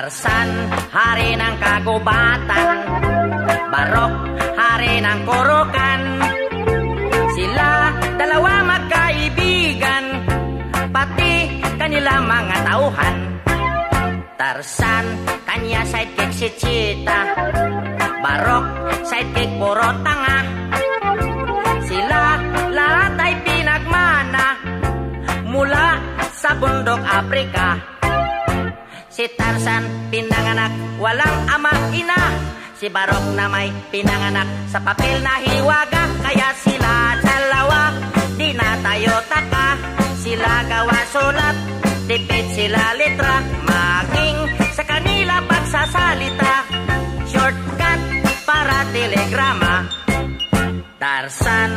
Tarzan, hari ng kagubatan. Barok, hari ng kurukan. Sila dalawa magkaibigan, pati kanila mga tauhan. Tarzan, kanya sidekick si Cheetah. Barok, sidekick puro tanga. Sila lahat ay pinagmana mula sa bundok Afrika. Si Tarzan pinanganak walang ama ina. Si Barok na may pinanganak sa papel na hiwaga. Kaya sila dalawa di na tayo taka. Sila gawa sulat, tipid sila litra. Maging sa kanila pagsasalita, shortcut para telegrama. Tarzan,